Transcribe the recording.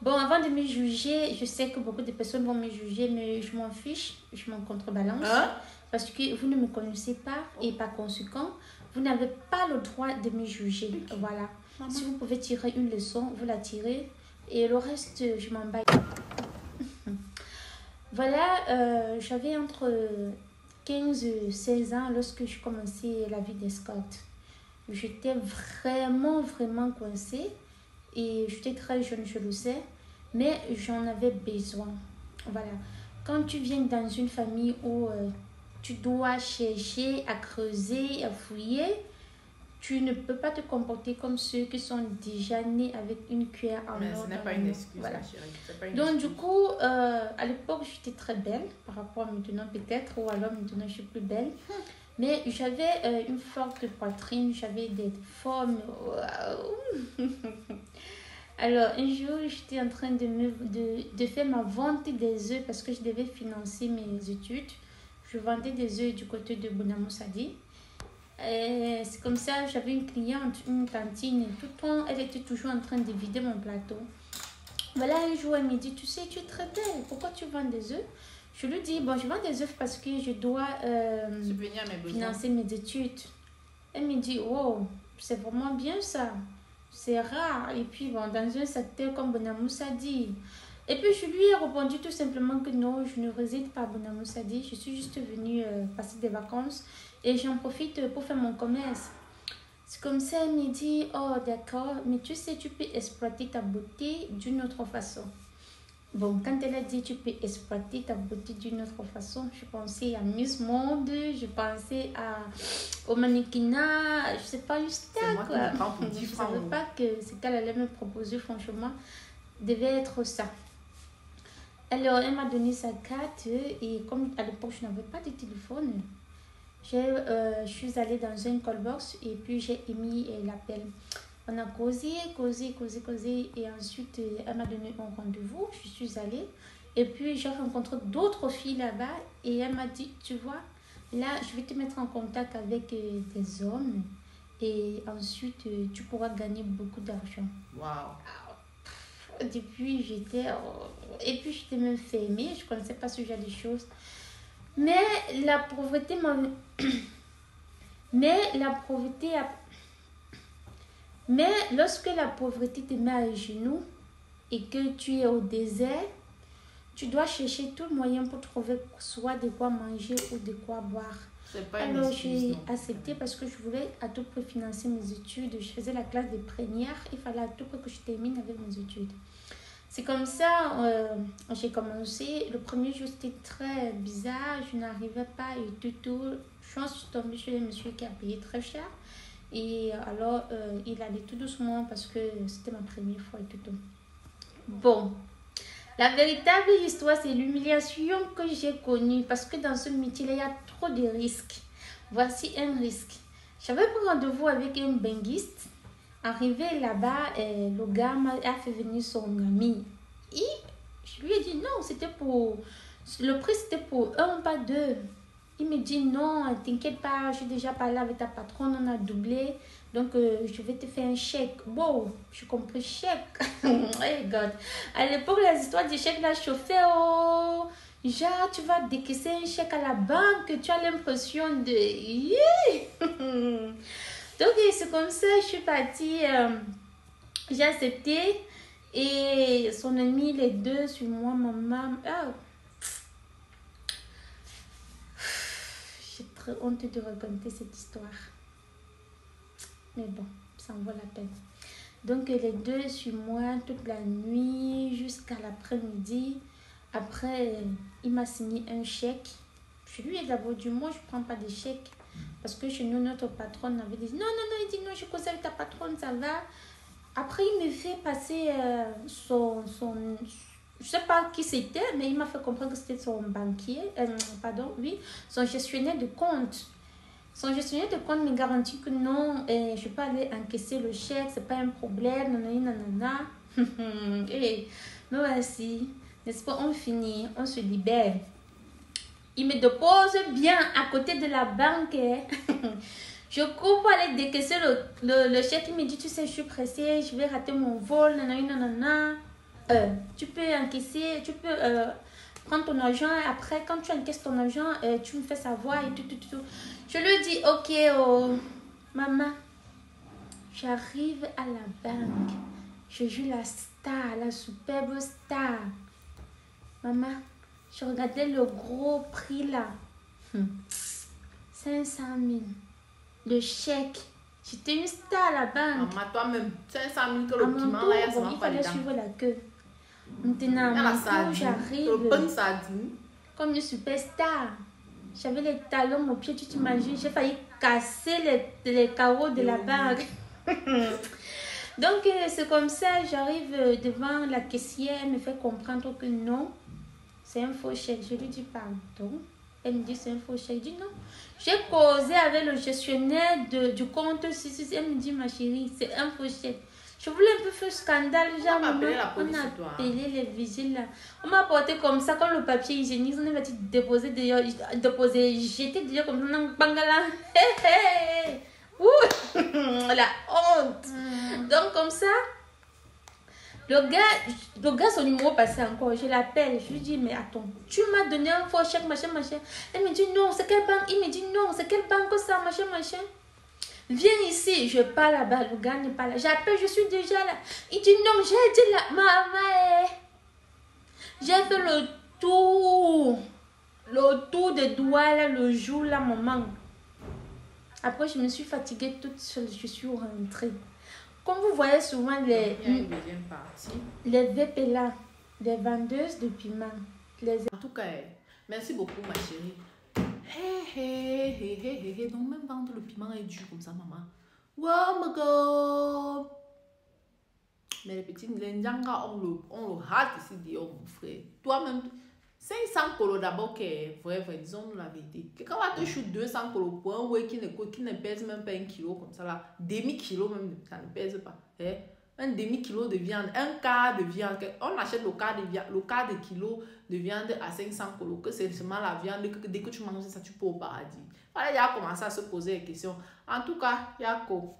Bon, avant de me juger, je sais que beaucoup de personnes vont me juger, mais je m'en fiche, je m'en contrebalance. Hein? Parce que vous ne me connaissez pas et par conséquent, vous n'avez pas le droit de me juger. Okay. Voilà. Maman. Si vous pouvez tirer une leçon, vous la tirez. Et le reste, je m'en bats. Voilà, j'avais entre 15 et 16 ans lorsque je commençais la vie d'escorte. J'étais vraiment coincée. Et j'étais très jeune, je le sais. Mais j'en avais besoin. Voilà. Quand tu viens dans une famille où tu dois chercher à creuser, à fouiller, tu ne peux pas te comporter comme ceux qui sont déjà nés avec une cuillère en or. Mais ce n'est pas une excuse, voilà. ma chérie. C'est pas une Donc excuse. du coup, à l'époque, j'étais très belle par rapport à maintenant peut-être, ou alors maintenant je suis plus belle. Mais j'avais une forte poitrine, j'avais des formes. Waouh. Alors, un jour, j'étais en train de faire ma vente des œufs parce que je devais financer mes études. Je vendais des œufs du côté de Bonamoussadi. C'est comme ça, j'avais une cliente, une tantine, tout le temps, elle était toujours en train de vider mon plateau. Voilà, un jour, elle me dit, tu sais, tu es très belle, pourquoi tu vends des œufs? Je lui dis, bon, je vends des œufs parce que je dois Subvenir à mes besoins. financer mes études. Elle me dit, wow, c'est vraiment bien ça. C'est rare. Et puis, bon, dans un secteur comme Bonamoussadi. Et puis, je lui ai répondu tout simplement que non, je ne réside pas à Bonamoussadi. Je suis juste venue passer des vacances et j'en profite pour faire mon commerce. C'est comme ça, elle me dit, oh, d'accord, mais tu sais, tu peux exploiter ta beauté d'une autre façon. Bon, quand elle a dit tu peux exploiter ta beauté d'une autre façon, je pensais à Miss Monde, je pensais au mannequinat, je sais pas, une star. C'est moi qui me prends pour 10 Je francs. savais pas que ce qu'elle allait me proposer, franchement, devait être ça. Alors, elle m'a donné sa carte et comme à l'époque, je n'avais pas de téléphone, je suis allée dans un call box et puis j'ai émis l'appel. On a causé et ensuite elle m'a donné un rendez-vous, je suis allée et puis j'ai rencontré d'autres filles là-bas et elle m'a dit, tu vois, là je vais te mettre en contact avec des hommes et ensuite tu pourras gagner beaucoup d'argent. Waouh. Depuis j'étais, et puis j'étais même fermée, je ne connaissais pas ce genre de choses. Mais la pauvreté m'a... Mais lorsque la pauvreté te met à genoux et que tu es au désert, tu dois chercher tout moyen pour trouver soit de quoi manger ou de quoi boire. Alors j'ai accepté parce que je voulais à tout prix financer mes études. Je faisais la classe de première, il fallait à tout prix que je termine avec mes études. C'est comme ça j'ai commencé. Le premier jour c'était très bizarre, je n'arrivais pas et tout. Je suis tombée sur un monsieur qui a payé très cher. Et alors, il allait tout doucement parce que c'était ma première fois et tout. Bon, la véritable histoire, c'est l'humiliation que j'ai connue parce que dans ce métier, il y a trop de risques. Voici un risque. J'avais pris rendez-vous avec un benguiste. Arrivé là-bas, le gars a fait venir son ami. Et je lui ai dit non, c'était pour... Le prix, c'était pour un, pas deux. Il me dit non, t'inquiète pas, j'ai déjà parlé avec ta patronne, on a doublé. Donc, je vais te faire un chèque. Wow, j'ai compris chèque. Hey God. À l'époque, les histoires du chèque, là, chauffé. Oh, genre, tu vas décaisser un chèque à la banque, tu as l'impression de... Donc, c'est comme ça, je suis partie. J'ai accepté. Et son ami, les deux, sur moi, maman. Oh. J'ai très honte de raconter cette histoire. Mais bon, ça en vaut la peine. Donc, les deux sur moi toute la nuit jusqu'à l'après-midi. Après, il m'a signé un chèque. Je lui ai d'abord dit, moi, je ne prends pas de chèque. Parce que chez nous, notre patronne avait dit, non, il dit, non, je cause avec ta patronne, ça va. Après, il me fait passer son je ne sais pas qui c'était, mais il m'a fait comprendre que c'était son banquier, son gestionnaire de compte. Son gestionnaire de compte me garantit que non, je peux aller encaisser le chèque, c'est pas un problème, nanana. Et me voici, n'est-ce pas, on finit, on se libère. Il me dépose bien à côté de la banque. Je cours pour aller décaisser le chèque. Il me dit, tu sais, je suis pressée, je vais rater mon vol, nanana. Tu peux encaisser, tu peux prendre ton argent. Après, quand tu encaisses ton argent, tu me fais savoir et tout. Je lui dis, ok, oh, maman, j'arrive à la banque. Je joue la star, la superbe star. Maman, je regardais le gros prix là. 500 000. Le chèque. J'étais une star à la banque. Maman, toi-même, 500 000 que le piment là, il il fallait suivre la queue. Maintenant, j'arrive comme une superstar. J'avais les talons au pied, tu t'imagines, j'ai failli casser les carreaux de la banque. Donc, c'est comme ça, j'arrive devant la caissière, elle me fait comprendre que non, c'est un faux chèque. Je lui dis pardon. Elle me dit c'est un faux chèque. Je dis non. J'ai causé avec le gestionnaire du compte. Elle me dit ma chérie, c'est un faux chèque. Je voulais un peu faire scandale. Genre, on a appelé les vigiles là. On m'a porté comme ça, comme le papier hygiénique. On m'a dit déposer d'ailleurs, jeter d'ailleurs comme ça dans le bangala. La honte. Donc comme ça, le gars, son numéro passé encore. Je l'appelle, je lui dis, mais attends, tu m'as donné un faux chèque, machin. Elle me dit, non, c'est quelle banque? Il me dit, non, c'est quelle banque ça, machin. Viens ici, je pars là-bas, le gars n'est pas là. J'appelle, je suis déjà là. Il dit, non, j'ai dit là, maman, j'ai fait le tour des doigts là, le jour là, maman. Après, je me suis fatiguée toute seule, je suis rentrée. Comme vous voyez souvent les VP là, les vendeuses de piment. En tout cas, merci beaucoup ma chérie. Donc même vendre le piment est dur comme ça, maman. Wow, my God. Mais les petits Ndjanga, on le rate ici, Dieu, mon frère. Toi-même, 500 colos d'abord, qui est vrai, disons-nous la vérité. Quand on va te chuter 200 colos pour un whey qui ne pèse même pas 1 kilo comme ça, là, demi-kilo même, ça ne pèse pas. Un demi-kilo de viande, un quart de viande. On achète le quart de kilo de viande à 500 colos, que c'est seulement la viande, que dès que tu manges ça, tu peux au paradis. Voilà, il a commencé à se poser des questions. En tout cas, Yako,